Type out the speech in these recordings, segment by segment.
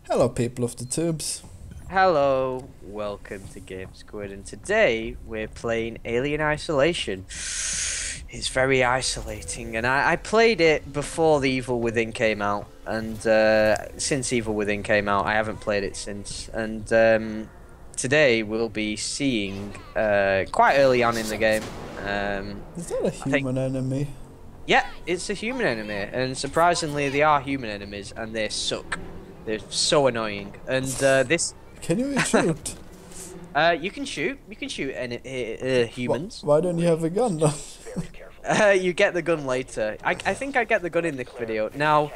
Hello, people of the tubes. Hello, welcome to Game Squid, and today we're playing Alien Isolation. It's very isolating, and I played it before The Evil Within came out, and since Evil Within came out, I haven't played it since. And today we'll be seeing quite early on in the game. Is that a human enemy? Yeah, it's a human enemy, and surprisingly, they are human enemies, and they suck. They're so annoying, and this. Can you shoot? You can shoot. You can shoot any humans. Why don't you have a gun then? You get the gun later. I think I get the gun in the video. Now,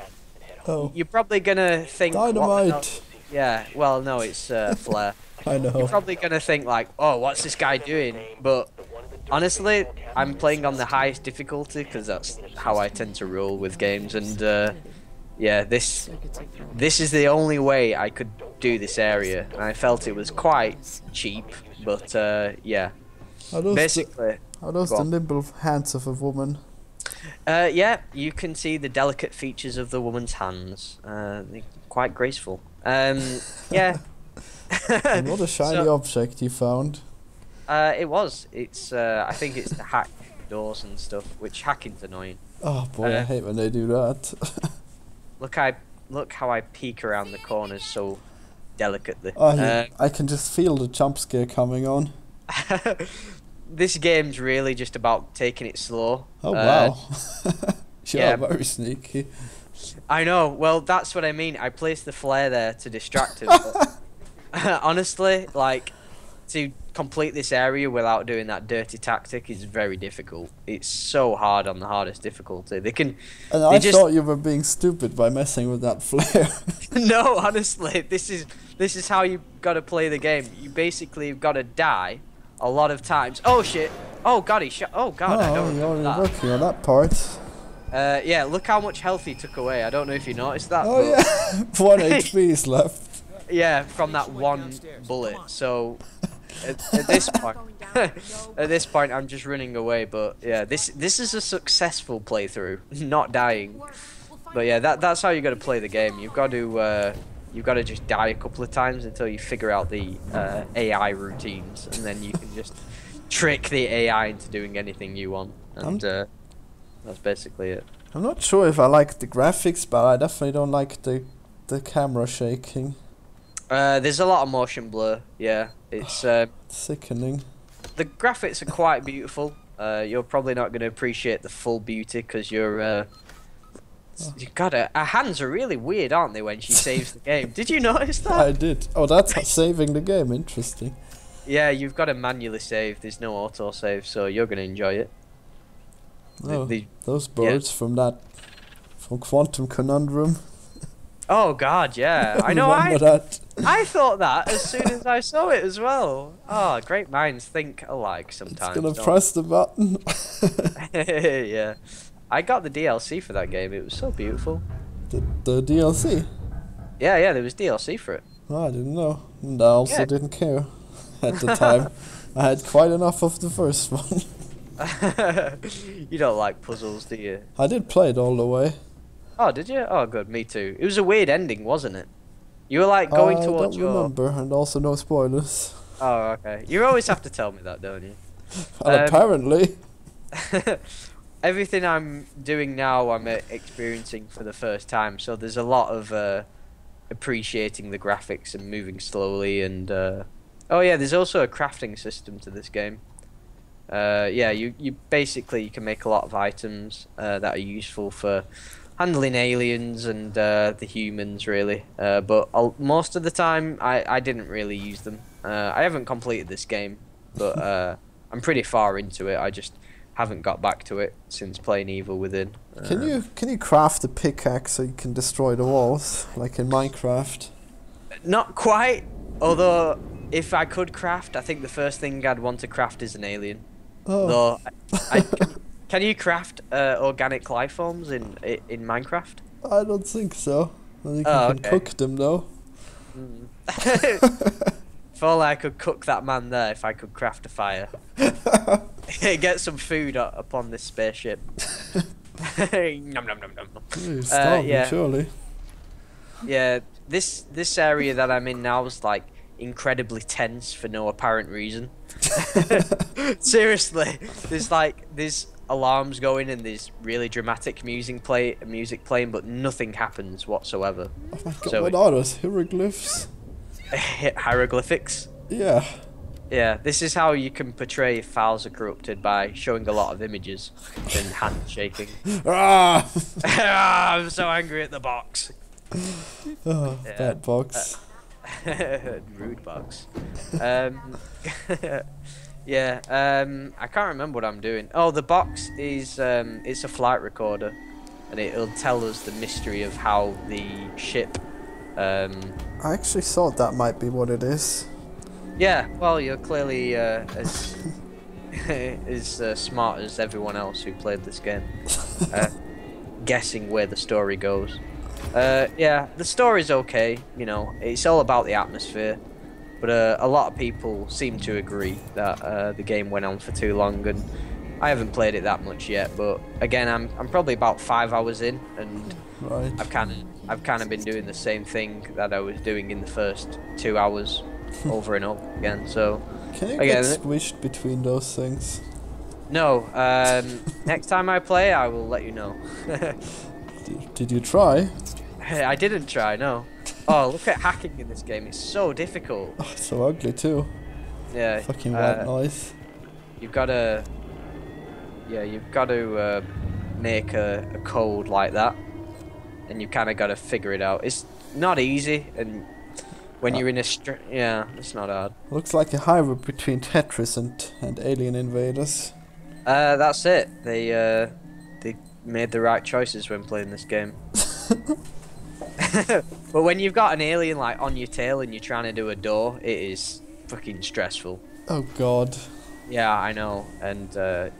Oh, you're probably gonna think what the hell- dynamite! Yeah. Well, no, it's flare. I know. You're probably gonna think like, oh, what's this guy doing? But honestly, I'm playing on the highest difficulty because that's how I tend to roll with games. And yeah, this is the only way I could do this area, and I felt it was quite cheap. But yeah, Are those basically. are those Go the on. nimble hands of a woman? Yeah, you can see the delicate features of the woman's hands. They're quite graceful. Yeah. And what a shiny So- object you found. It was. It's. I think it's to hack doors and stuff, which hacking's annoying. Oh boy, I hate when they do that. Look how I peek around the corners so delicately. Oh, I can just feel the jump scare coming on. This game's really just about taking it slow. Oh wow. You yeah. are very sneaky. I know. Well, that's what I mean. I placed the flare there to distract him. But honestly, like, to complete this area without doing that dirty tactic is very difficult. It's so hard on the hardest difficulty. They can. And They I just- thought you were being stupid by messing with that flare. No, honestly, this is how you gotta play the game. You basically gotta die a lot of times. Oh shit! Oh god, he shot. Oh god, I Oh, don't you're already remember working on that part. that. Yeah, look how much health he took away. I don't know if you noticed that. Oh but yeah, 1 HP is left. yeah, from that one bullet. So at this point, at this point, I'm just running away. But yeah, this is a successful playthrough, not dying. But yeah, that's how you got to play the game. You've got to just die a couple of times until you figure out the AI routines, and then you can just trick the AI into doing anything you want. And that's basically it. I'm not sure if I like the graphics, but I definitely don't like the camera shaking. There's a lot of motion blur. Yeah, it's Sickening. the graphics are quite beautiful. You're probably not going to appreciate the full beauty because you're. God, her hands are really weird, aren't they, when she saves the game? Did you notice that? I did. Oh, that's saving the game. Interesting. Yeah, you've got to manually save. There's no auto save, so you're going to enjoy it. Oh, those birds from Quantum Conundrum. Oh God, yeah. I know. Remember that? I thought that as soon as I saw it as well. Oh, great minds think alike sometimes. It's gonna don't press the button. they? Yeah. I got the DLC for that game. It was so beautiful. the DLC. Yeah, there was DLC for it. Oh, I didn't know. And I also Yeah. didn't care at the time. I had quite enough of the first one. You don't like puzzles, do you? I did play it all the way. Oh, did you? Oh, good. Me too. It was a weird ending, wasn't it? You were like going I towards don't remember, and also no spoilers. Oh, okay. You always have to tell me that, don't you? Well, apparently. Everything I'm doing now, I'm experiencing for the first time. So there's a lot of appreciating the graphics and moving slowly. And oh yeah, there's also a crafting system to this game. Yeah, you basically you can make a lot of items that are useful for handling aliens and the humans, really. But most of the time, I didn't really use them. I haven't completed this game, but I'm pretty far into it. I just haven't got back to it since playing Evil Within. Can you craft a pickaxe so you can destroy the walls like in Minecraft? Not quite. Although, if I could craft, I think the first thing I'd want to craft is an alien. Oh, Though, can you craft organic life forms in Minecraft? I don't think so. I think Oh, you can okay. cook them though. If only I could cook that man there, if I could craft a fire. Get some food upon this spaceship. Nom nom nom nom nom. You're starving, yeah. surely. Yeah, this area that I'm in now is like incredibly tense for no apparent reason. Seriously, there's alarms going and there's really dramatic music playing, but nothing happens whatsoever. Oh my god, So what are those hieroglyphs? Hieroglyphics. Yeah. Yeah, this is how you can portray if files are corrupted, by showing a lot of images and hand shaking. Ah! I'm so angry at the box. Oh, Yeah. bad box. Rude box. Yeah. I can't remember what I'm doing. Oh, the box is it's a flight recorder, and it'll tell us the mystery of how the ship. I actually thought that might be what it is. Yeah. Well, you're clearly as as smart as everyone else who played this game, guessing where the story goes. Yeah, the story's okay. You know, it's all about the atmosphere. But a lot of people seem to agree that the game went on for too long, and I haven't played it that much yet. But again, I'm probably about 5 hours in, and Right. I've kind of been doing the same thing that I was doing in the first 2 hours, over and over again. So Can you again, get squished between those things? no. Next time I play, I will let you know. Did you try? I didn't try. No. Oh, look at hacking in this game. It's so difficult. Oh, it's so ugly too. Yeah. Fucking white noise. You've got to. Yeah, you've got to make a code like that, and you kind of got to figure it out. It's not easy, and when you're in a yeah, it's not hard. Looks like a hybrid between Tetris and Alien Invaders. That's it. They made the right choices when playing this game. But when you've got an alien like on your tail and you're trying to do a door, it is fucking stressful. Oh god. Yeah, I know, and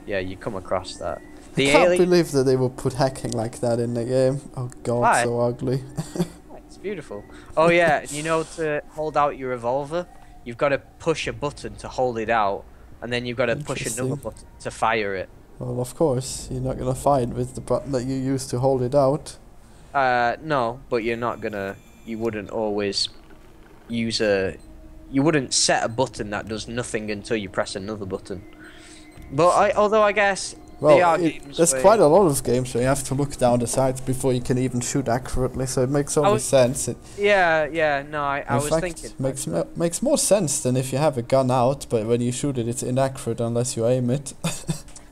yeah, you come across that. I can't believe that they would put hacking like that in the game. Oh god, Why? so ugly. It's beautiful. Oh yeah, you know, to hold out your revolver, you've got to push a button to hold it out, and then you've got to push another button to fire it. Well, of course, you're not gonna fire it with the button that you use to hold it out. No, but you're not gonna. You wouldn't always use a. You wouldn't set a button that does nothing until you press another button. But although I guess they are games there's where quite a lot of games where you have to look down the sights before you can even shoot accurately, so it makes only sense. Yeah. No, I was thinking. Makes more sense than if you have a gun out, but when you shoot it, it's inaccurate unless you aim it.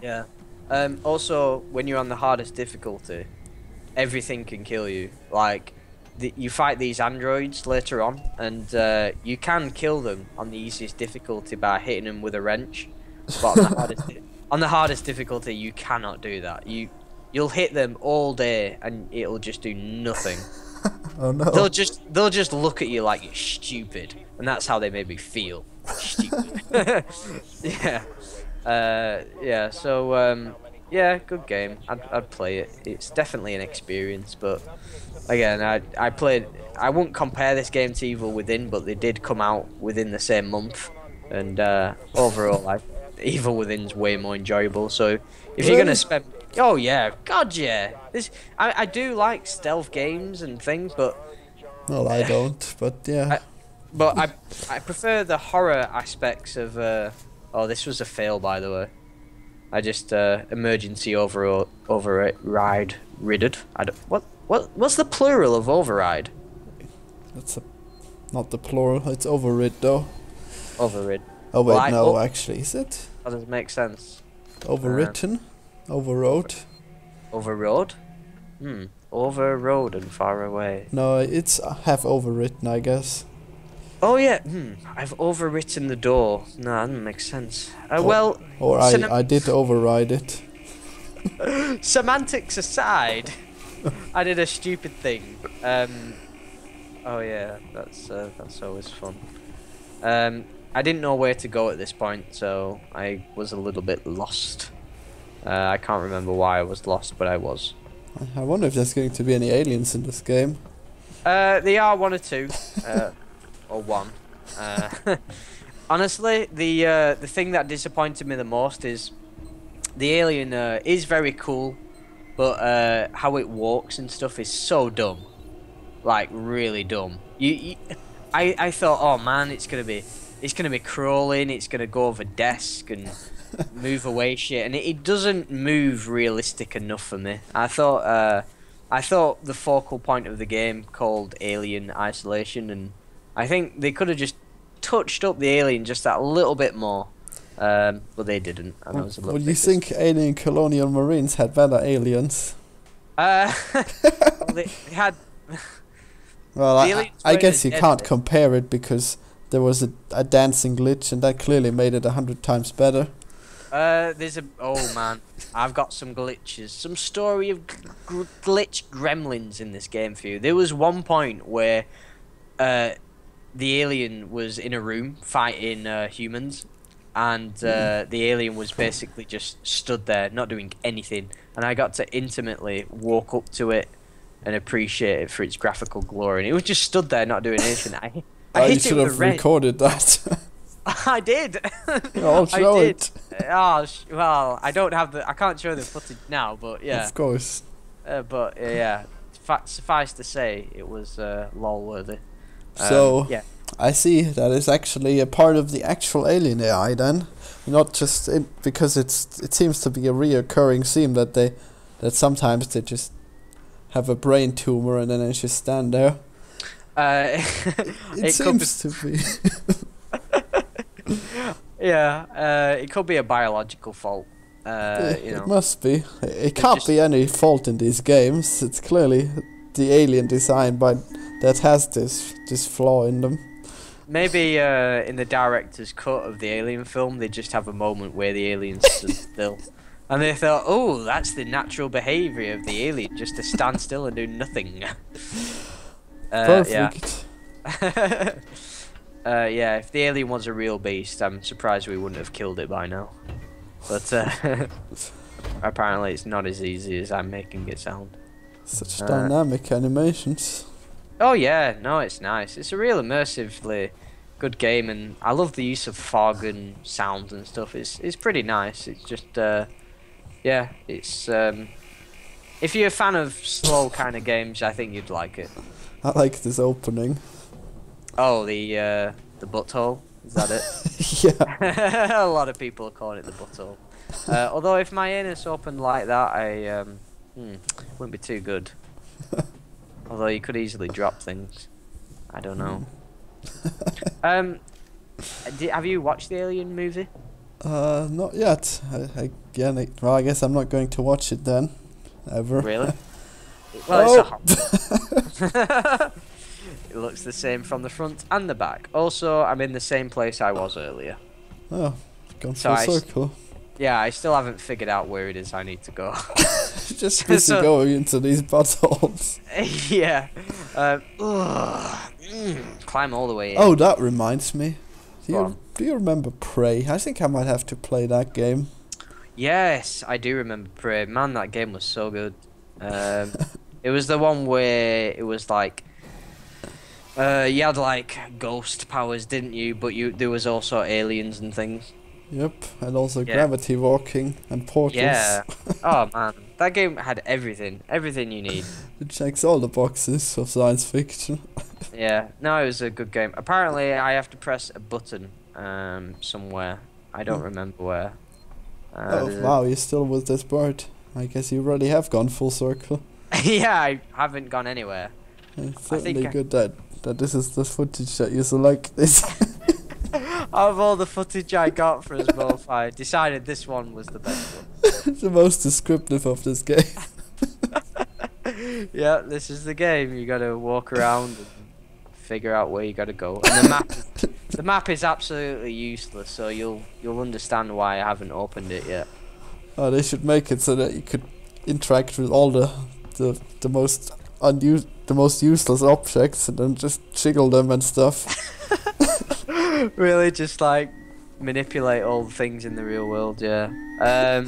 Yeah. Also, when you're on the hardest difficulty, everything can kill you. Like, you fight these androids later on, and you can kill them on the easiest difficulty by hitting them with a wrench. But on the hardest difficulty, you cannot do that. You'll hit them all day, and it'll just do nothing. Oh no. They'll just look at you like you're stupid, and that's how they made me feel. Stupid. Yeah. Yeah. So yeah, good game. I'd play it. It's definitely an experience, but again, I played. I wouldn't compare this game to Evil Within, but they did come out within the same month, and overall, Evil Within's way more enjoyable. So if you're gonna spend, oh yeah, God yeah, I do like stealth games and things, but well, I don't. But yeah. I prefer the horror aspects of. Oh, this was a fail, by the way. I just emergency override ridded. What's the plural of override? That's not the plural. It's overrid though. Overrid. Oh wait, well, no, actually, is it? That doesn't make sense. Overwritten, overrode. Overrode. Overrode and far away. No, it's have overwritten, I guess. Oh yeah. I've overwritten the door. No, that doesn't make sense. Well. Or I did override it. Semantics aside, I did a stupid thing. Oh yeah, that's always fun. I didn't know where to go at this point, so I was a little bit lost. I can't remember why I was lost, but I was. I wonder if there's going to be any aliens in this game. They are one or two, or one. Honestly, the thing that disappointed me the most is the alien is very cool, but how it walks and stuff is so dumb. like really dumb. I thought, oh man, it's gonna be crawling, it's gonna go over desk and move away shit, and it doesn't move realistic enough for me. I thought the focal point of the game called Alien Isolation, and I think they could have just touched up the alien just that little bit more, but they didn't. And I was a little. Would you think Alien Colonial Marines had better aliens? Well, they had. Well, I guess you can't compare it because there was a dancing glitch, and that clearly made it 100 times better. Oh man, I've got some glitches, some story of glitch gremlins in this game for you. There was one point where the alien was in a room fighting humans, and the alien was basically just stood there not doing anything, and I got to intimately walk up to it and appreciate it for its graphical glory, and it was just stood there not doing anything. I hit you should have recorded that. I did. I'll show it. Oh, well, I don't have I can't show the footage now, but yeah. Of course. But yeah, suffice to say, it was lol worthy. So yeah. I see that is actually a part of the actual alien AI then, not just because it seems to be a reoccurring theme that sometimes they just have a brain tumor and then they just stand there. It seems to be. Yeah, it could be a biological fault. It must be. It can't be any fault in these games. It's clearly the alien design that has this flaw in them. Maybe in the director's cut of the Alien film, they just have a moment where the aliens stood still. And they thought, oh, that's the natural behaviour of the alien, just to stand still and do nothing. Perfect. Yeah. Yeah, if the alien was a real beast, I'm surprised we wouldn't have killed it by now. But apparently it's not as easy as I'm making it sound. Such dynamic animations. Oh yeah, no, it's nice. It's a real immersively good game, and I love the use of fog and sounds and stuff. It's pretty nice. It's just yeah, it's if you're a fan of slow kind of games, I think you'd like it. I like this opening. Oh, the butthole. Is that it? Yeah. A lot of people are calling it the butthole. Although if my anus opened like that, I wouldn't be too good. Although you could easily drop things. I don't know. Have you watched the Alien movie? Not yet. Well, I guess I'm not going to watch it then. Ever. Really? Well, it's a It looks the same from the front and the back. Also, I'm in the same place I was earlier. Oh, gone full circle. Yeah, I still haven't figured out where it is I need to go. Just busy going into these buttholes. Yeah. Climb all the way in. Oh, that reminds me. Do you remember Prey? I think I might have to play that game. Yes, I do remember Prey. Man, that game was so good. It was the one where it was like you had like ghost powers, didn't you? But there was also aliens and things. Yep, and also gravity walking and portals. Yeah. Oh man, that game had everything you need. It checks all the boxes of science fiction. Yeah, no, it was a good game. Apparently, I have to press a button somewhere. I don't remember where. Oh wow, you're still with this bird. I guess you really have gone full circle. Yeah, I haven't gone anywhere. It's certainly good that this is the footage that you select this. Out of all the footage I got for us both, I decided this one was the best one. The most descriptive of this game. Yeah, this is the game. You gotta walk around and figure out where you gotta go. And the map is absolutely useless, so you'll understand why I haven't opened it yet. Oh, they should make it so that you could interact with all the most useless objects and then just jiggle them and stuff. Really, just like manipulate all the things in the real world, yeah. I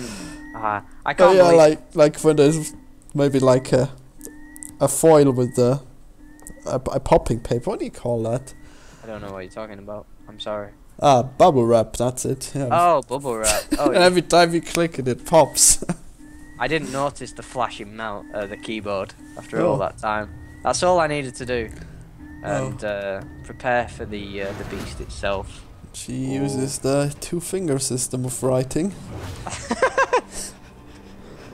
can't. Oh yeah, like when there's maybe like a foil with a popping paper. What do you call that? I don't know what you're talking about. I'm sorry. Ah, bubble wrap. That's it. Yeah. Oh, bubble wrap. Oh, and every time you click it pops. I didn't notice the flashing the keyboard after all that time. That's all I needed to do, Oh. and prepare for the beast itself. She uses the two-finger system of writing.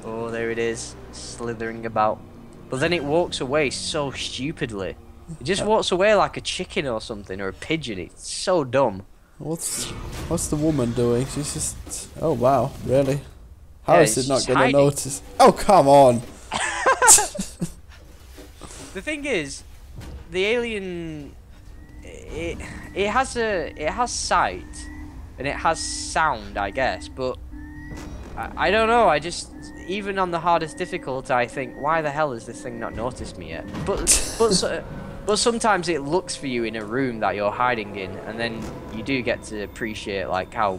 Oh, there it is, slithering about. But then it walks away so stupidly. It just walks away like a chicken or something, or a pigeon. It's so dumb. What's the woman doing? She's just... Oh, wow. Really? How Yeah, is it not she's gonna hiding. notice? Oh, come on! The thing is, the alien, it has sight, and it has sound, I guess. But I don't know. I just, even on the hardest difficulty, I think, why the hell has this thing not noticed me yet? But sometimes it looks for you in a room that you're hiding in, and then you do get to appreciate like how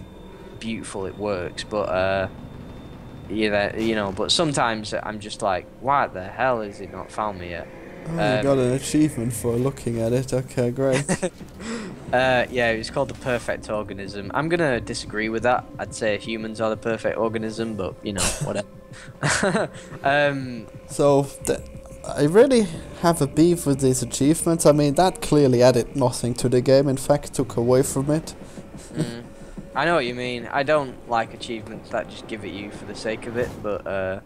beautiful it works. But you know. But sometimes I'm just like, why the hell has it not found me yet? Oh, you got an achievement for looking at it. Okay, great. Yeah, it was called the perfect organism. I'm gonna disagree with that. I'd say humans are the perfect organism, but you know, whatever. So, I really have a beef with these achievements. I mean, that clearly added nothing to the game. In fact, took away from it. I know what you mean. I don't like achievements that just give it you for the sake of it, but Well,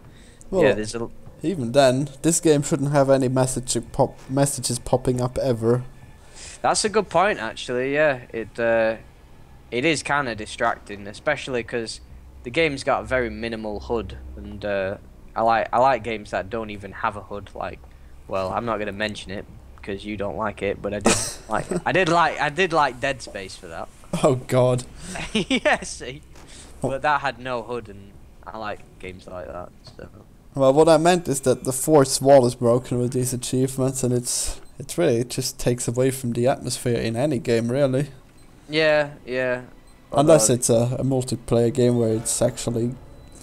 yeah, there's a... Even then, this game shouldn't have any messages popping up ever. That's a good point, actually. Yeah, it is kind of distracting, especially because the game's got a very minimal HUD, and I like games that don't even have a HUD. Like, well, I'm not gonna mention it because you don't like it, but I did like Dead Space for that. Oh God. Yeah, see, but that had no HUD, and I like games like that. So. Well, what I meant is that the fourth wall is broken with these achievements, and it just takes away from the atmosphere in any game, really. Yeah, yeah. Unless it's a multiplayer game where it's actually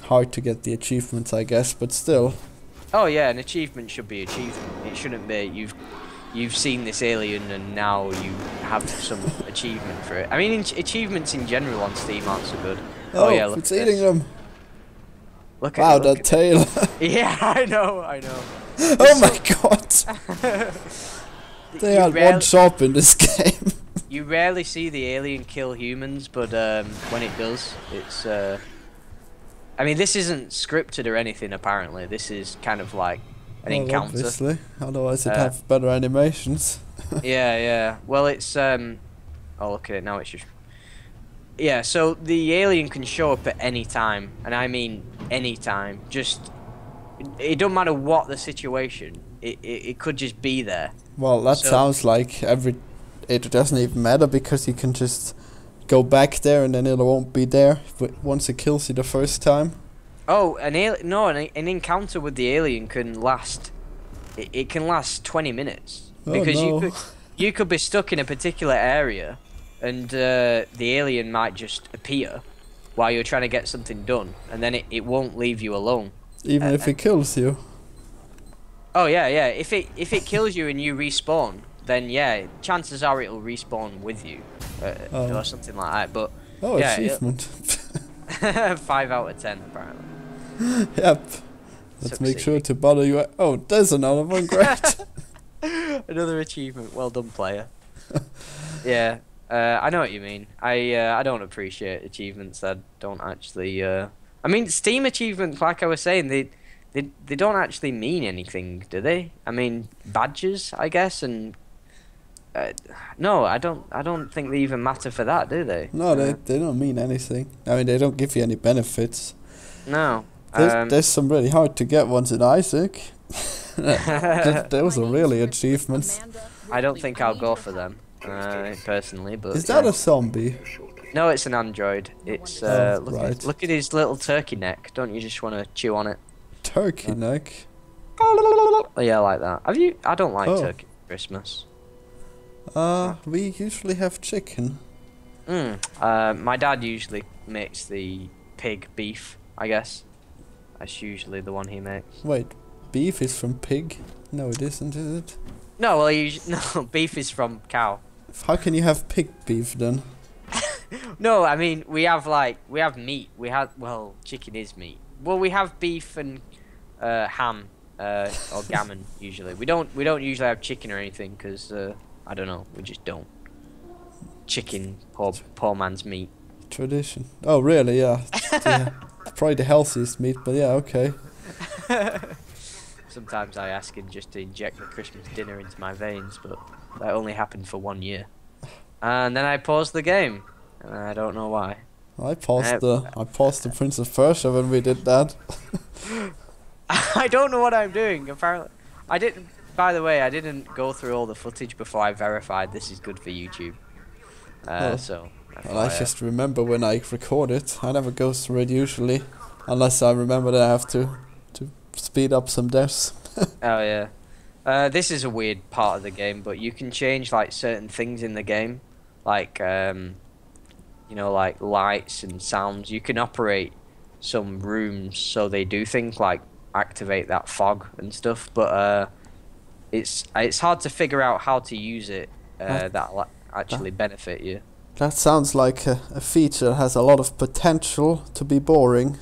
hard to get the achievements, I guess, but still. Oh yeah, an achievement should be achievement. It shouldn't be you've seen this alien and now you have some achievement for it. I mean, achievements in general on Steam aren't so good. Oh yeah, look it's at eating this. them. Look Wow, at that tail. Yeah, I know. Oh my God. They had one job in this game. You rarely see the alien kill humans, but when it does, it's... I mean, this isn't scripted or anything, apparently. This is kind of like an encounter. Obviously. Otherwise it'd have better animations. Yeah, yeah. Well, it's... Oh, look at it now. It's just... Yeah, so the alien can show up at any time, and I mean any time. Just... It don't matter what the situation. It could just be there. Well, that sounds like it doesn't even matter because you can just go back there and then it won't be there once it kills you the first time. Oh, an encounter with the alien can last. It can last 20 minutes because you could be stuck in a particular area, and the alien might just appear while you're trying to get something done, and then it won't leave you alone. Even if it kills you. Oh yeah, yeah. If it kills you and you respawn, then yeah, chances are it'll respawn with you, or something like that. But yeah, achievement. 5 out of 10 apparently. Yep. Let's make sure to bother you. Oh, there's another one. Great. Another achievement. Well done, player. Yeah, I know what you mean. I don't appreciate achievements that don't actually. I mean, Steam achievements, like I was saying, they don't actually mean anything, do they? I mean, badges, I guess, and no, I don't think they even matter for that, do they? No, they don't mean anything. I mean, they don't give you any benefits. No. There's some really hard to get ones in Isaac. Those are really achievements. I don't think I'll go for them, personally. But is that a zombie? No, it's an android. It's look at his little turkey neck. Don't you just want to chew on it? Turkey neck. Oh, yeah, like that. Have you? I don't like turkey for Christmas. We usually have chicken. My dad usually makes the pig beef, I guess. That's usually the one he makes. Wait, beef is from pig? No, it isn't, is it? No, well, no, beef is from cow. How can you have pig beef then? No, I mean we have meat. Chicken is meat. Well, we have beef and ham or gammon usually. We don't usually have chicken or anything because I don't know, we just don't. Chicken, poor man's meat. Tradition. Oh, really? Yeah. Yeah. Probably the healthiest meat, but yeah, okay. Sometimes I ask him just to inject the Christmas dinner into my veins, but that only happened for 1 year. And then I paused the game, and I don't know why. I paused the Prince of Persia when we did that. I don't know what I'm doing. Apparently, I didn't. By the way, I didn't go through all the footage before I verified this is good for YouTube. So. Well, I just remember when I record it. I never go through it usually, unless I remember that I have to speed up some deaths. Oh yeah. This is a weird part of the game, but you can change like certain things in the game, like you know, like lights and sounds. You can operate some rooms so they do things like activate that fog and stuff, but it's hard to figure out how to use it that'll actually benefit you. That sounds like a feature that has a lot of potential to be boring.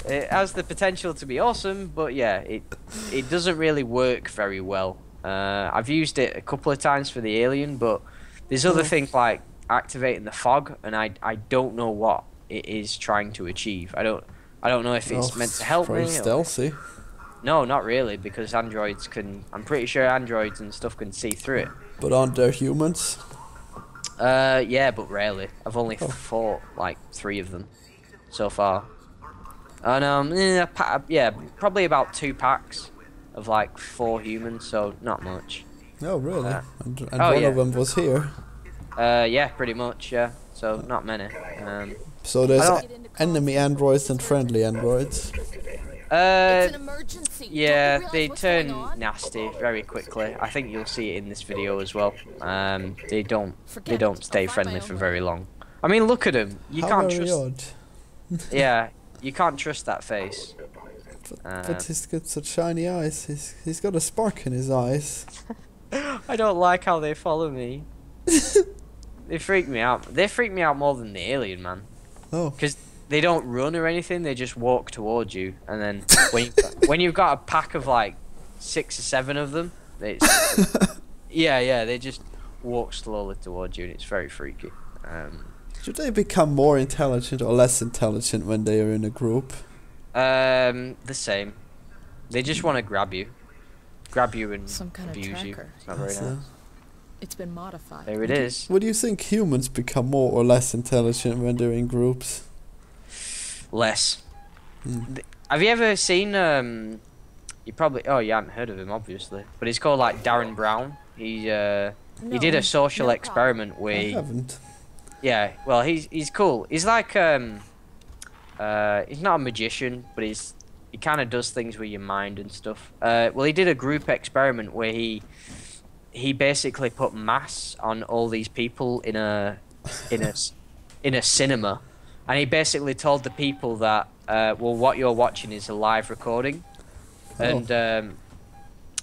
It has the potential to be awesome, but yeah, it doesn't really work very well. I've used it a couple of times for the alien, but there's other things like activating the fog, and I don't know what it is trying to achieve. I don't know if it's meant to help me. Stealthy. No, not really, because androids can. I'm pretty sure androids and stuff can see through it. But aren't there humans? Yeah, but rarely. I've only fought like 3 of them so far. And yeah, probably about 2 packs of like 4 humans, so not much. Oh, really? And one of them was here. Yeah, pretty much, yeah. So not many. So there's enemy androids and friendly androids. It's an emergency. Yeah, they turn nasty very quickly. I think you'll see it in this video as well. They don't stay friendly for very long. I mean, look at him. You can't trust. Yeah, you can't trust that face. But he's got such shiny eyes. He's got a spark in his eyes. I don't like how they follow me. They freak me out. They freak me out more than the alien, man. Oh. Because they don't run or anything. They just walk towards you, and then when you've got a pack of like 6 or 7 of them, yeah, they just walk slowly towards you, and it's very freaky. Should they become more intelligent or less intelligent when they are in a group? The same. They just want to grab you and some kind abuse of you. tracker. It's not very nice. It's been modified. There it is. Would you think humans become more or less intelligent when they're in groups? Less. Have you ever seen you probably you haven't heard of him obviously, but he's called like Darren Brown. He did a social experiment where I haven't. Yeah, well he's cool. He's like he's not a magician, but he kind of does things with your mind and stuff. Well, he did a group experiment where he basically put masks on all these people in a cinema. And he basically told the people that, well, what you're watching is a live recording. Oh. And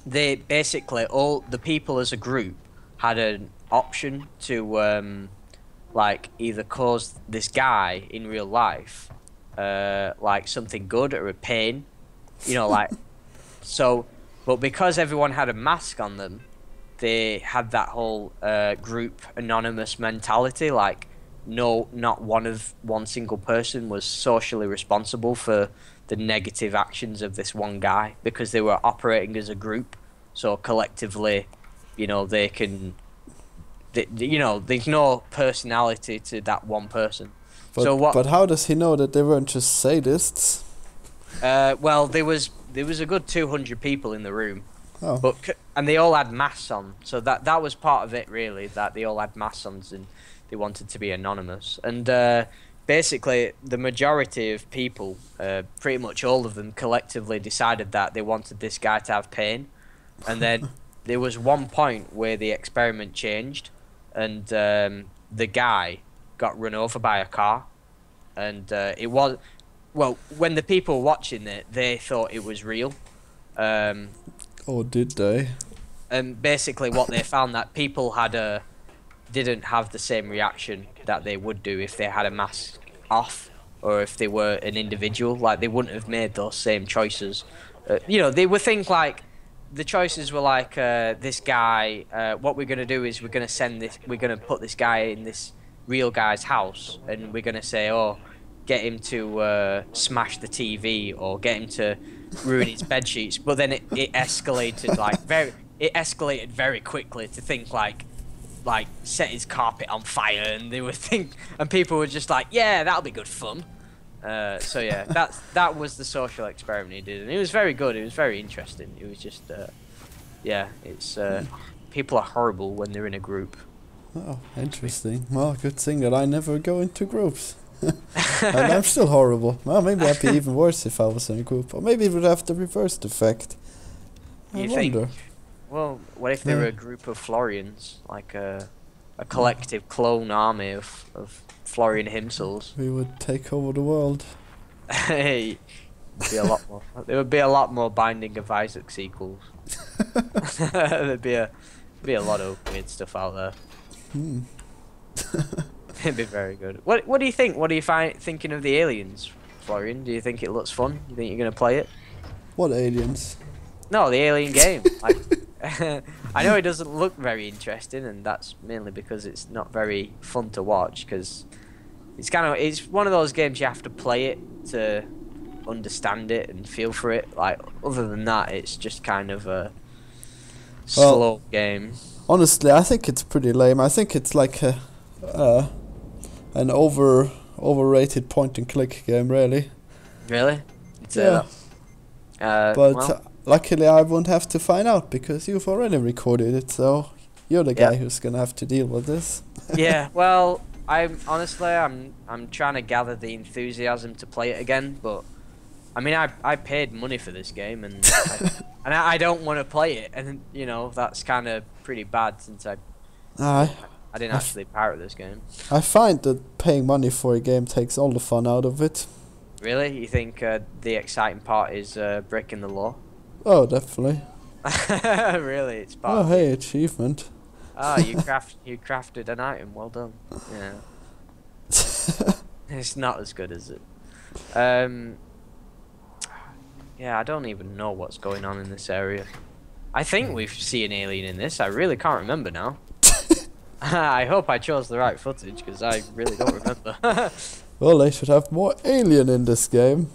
they basically, all the people as a group had an option to, like, either cause this guy in real life, like, something good or a pain. You know, like, so, but because everyone had a mask on them, they had that whole group anonymous mentality, like, no, not one single person was socially responsible for the negative actions of this one guy because they were operating as a group. So collectively, you know, you know, there's no personality to that one person. But how does he know that they weren't just sadists? Well, there was a good 200 people in the room. Oh. And they all had masks on, so that was part of it really, that they all had masks on and they wanted to be anonymous. And basically the majority of people, pretty much all of them collectively decided that they wanted this guy to have pain. And then there was one point where the experiment changed and the guy got run over by a car. And it was, well, when the people were watching it, they thought it was real. Oh, did they? And basically what they found that people didn't have the same reaction that they would do if they had a mask off. or if they were an individual. Like, they wouldn't have made those same choices. You know, they would think like the choices were like this guy. What we're gonna do is we're gonna put this guy in this real guy's house, and we're gonna say, oh, get him to smash the TV or get him to ruin his bed sheets. But then it escalated very quickly to think like set his carpet on fire, and people were just like, yeah, that'll be good fun. So yeah, that was the social experiment he did, and it was very good. It was very interesting. It was just yeah, it's people are horrible when they're in a group. Oh, interesting. Well, good thing that I never go into groups. And I'm still horrible. Well, maybe I'd be even worse if I was in a group, or maybe it would have the reversed effect. I wonder. Well, what if they were a group of Florians, like a collective clone army of Florian Himsls? We would take over the world. Hey, there would be a lot more Binding of Isaac sequels. There'd be a lot of weird stuff out there. It'd be very good. What do you think? What are you thinking of the aliens, Florian? Do you think it looks fun? You think you're gonna play it? What aliens? No, the alien game. Like, I know it doesn't look very interesting, and that's mainly because it's not very fun to watch. Because it's one of those games you have to play it to understand it and feel for it. Like, other than that, it's just kind of a slow game. Honestly, I think it's pretty lame. I think it's like an overrated point and click game, really. Really? Yeah. But luckily I won't have to find out because you've already recorded it, so you're the guy who's gonna have to deal with this. Yeah. Well, I'm trying to gather the enthusiasm to play it again, but I mean, I paid money for this game, and I don't want to play it, and you know that's kind of pretty bad since I didn't actually pirate this game. I find that paying money for a game takes all the fun out of it. Really? You think the exciting part is breaking the law? Oh, definitely. Really? It's part. Oh, hey, achievement. Ah, you crafted an item. Well done. Yeah. It's not as good as it. Yeah, I don't even know what's going on in this area. I think we've seen an alien in this. I really can't remember now. I hope I chose the right footage because I really don't remember. Well, they should have more alien in this game.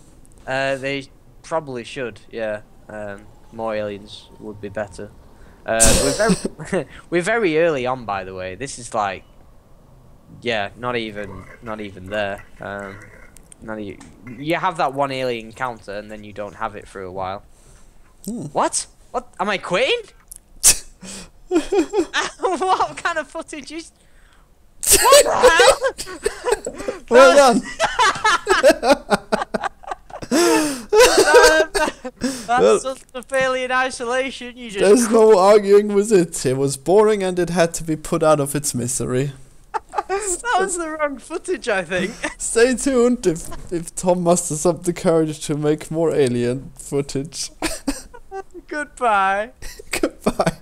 They probably should. Yeah, more aliens would be better. We're very early on, by the way. This is like, yeah, not even there. You have that one alien encounter, and then you don't have it for a while. What? What? Am I quitting? What kind of footage is? What the hell? Well done. That's just a failure in isolation. You just. There's no arguing with it. It was boring, and it had to be put out of its misery. That was the wrong footage, I think. Stay tuned if Tom musters up the courage to make more alien footage. Goodbye. Goodbye.